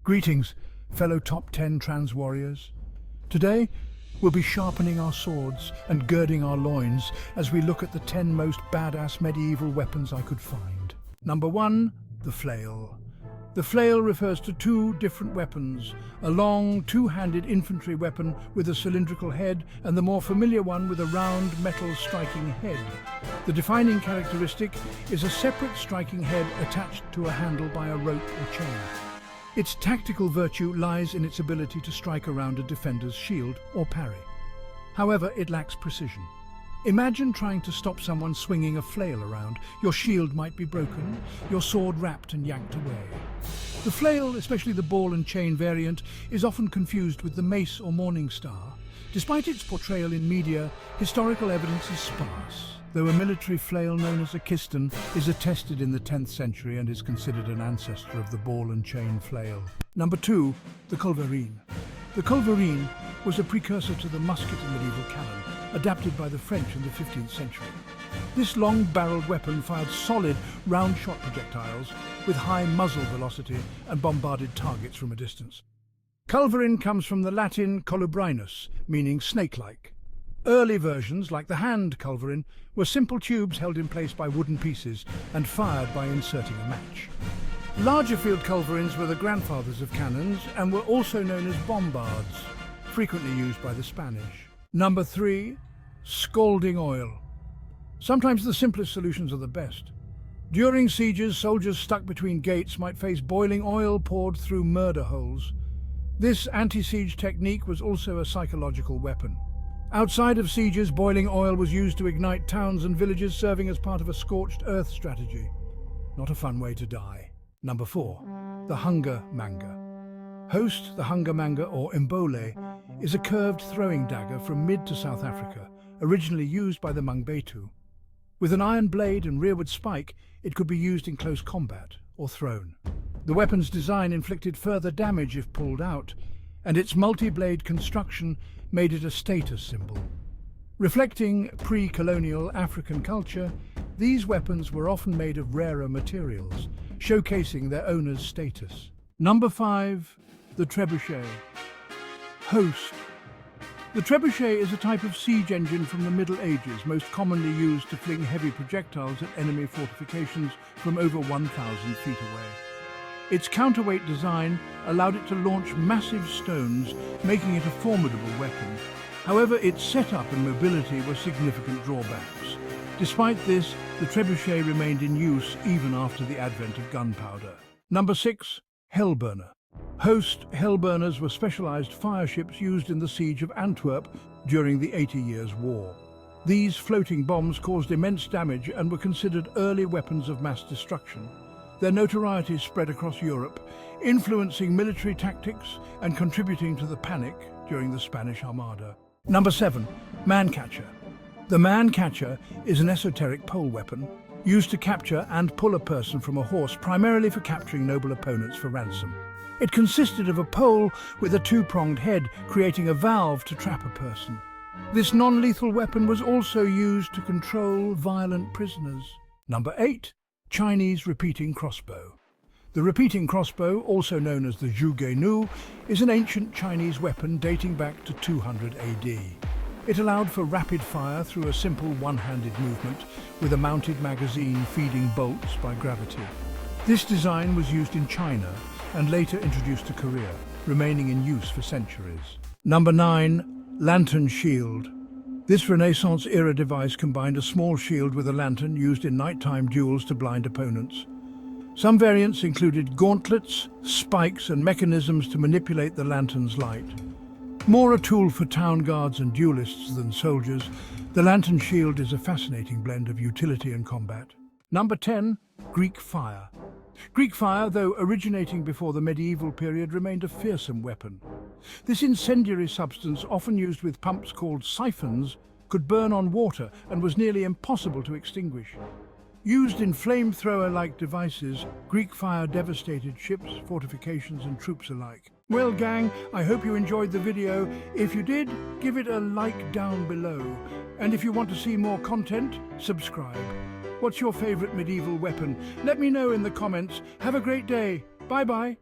Greetings, fellow top 10 trans warriors. Today, we'll be sharpening our swords and girding our loins as we look at the 10 most badass medieval weapons I could find. Number 1, the flail. The flail refers to two different weapons, a long, two-handed infantry weapon with a cylindrical head and the more familiar one with a round metal striking head. The defining characteristic is a separate striking head attached to a handle by a rope or chain. Its tactical virtue lies in its ability to strike around a defender's shield or parry. However, it lacks precision. Imagine trying to stop someone swinging a flail around. Your shield might be broken, your sword wrapped and yanked away. The flail, especially the ball and chain variant, is often confused with the mace or morning star. Despite its portrayal in media, historical evidence is sparse, though a military flail known as a kiston is attested in the 10th century and is considered an ancestor of the ball and chain flail. Number 2, the culverin. The culverin was a precursor to the musket in medieval cannon, adapted by the French in the 15th century. This long-barreled weapon fired solid, round-shot projectiles with high muzzle velocity and bombarded targets from a distance. Culverin comes from the Latin colubrinus, meaning snake-like. Early versions, like the hand culverin, were simple tubes held in place by wooden pieces and fired by inserting a match. Larger field culverins were the grandfathers of cannons and were also known as bombards, frequently used by the Spanish. Number 3, scalding oil. Sometimes the simplest solutions are the best. During sieges, soldiers stuck between gates might face boiling oil poured through murder holes. This anti-siege technique was also a psychological weapon. Outside of sieges, boiling oil was used to ignite towns and villages, serving as part of a scorched earth strategy. Not a fun way to die. Number 4, the Hunger Manga. Host, the Hunger Manga, or Mbole, is a curved throwing dagger from mid to South Africa, originally used by the Mangbetu. With an iron blade and rearward spike, it could be used in close combat or thrown. The weapon's design inflicted further damage if pulled out, and its multi-blade construction made it a status symbol. Reflecting pre-colonial African culture, these weapons were often made of rarer materials, showcasing their owner's status. Number 5, the Trebuchet. Host. The trebuchet is a type of siege engine from the Middle Ages, most commonly used to fling heavy projectiles at enemy fortifications from over 1,000 feet away. Its counterweight design allowed it to launch massive stones, making it a formidable weapon. However, its setup and mobility were significant drawbacks. Despite this, the trebuchet remained in use even after the advent of gunpowder. Number 6, Hellburner. Host Hellburners were specialized fireships used in the siege of Antwerp during the 80 Years' War. These floating bombs caused immense damage and were considered early weapons of mass destruction. Their notoriety spread across Europe, influencing military tactics and contributing to the panic during the Spanish Armada. Number 7, Man-Catcher. The Man-Catcher is an esoteric pole weapon used to capture and pull a person from a horse, primarily for capturing noble opponents for ransom. It consisted of a pole with a two-pronged head, creating a valve to trap a person. This non-lethal weapon was also used to control violent prisoners. Number 8, Chinese repeating crossbow. The repeating crossbow, also known as the zhuge nu, is an ancient Chinese weapon dating back to 200 AD. It allowed for rapid fire through a simple one-handed movement, with a mounted magazine feeding bolts by gravity. This design was used in China and later introduced to Korea, remaining in use for centuries. Number 9, lantern shield. This Renaissance-era device combined a small shield with a lantern used in nighttime duels to blind opponents. Some variants included gauntlets, spikes, and mechanisms to manipulate the lantern's light. More a tool for town guards and duelists than soldiers, the lantern shield is a fascinating blend of utility and combat. Number 10, Greek fire. Greek fire, though originating before the medieval period, remained a fearsome weapon. This incendiary substance, often used with pumps called siphons, could burn on water and was nearly impossible to extinguish. Used in flamethrower-like devices, Greek fire devastated ships, fortifications, and troops alike. Well, gang, I hope you enjoyed the video. If you did, give it a like down below. And if you want to see more content, subscribe. What's your favorite medieval weapon? Let me know in the comments. Have a great day. Bye-bye.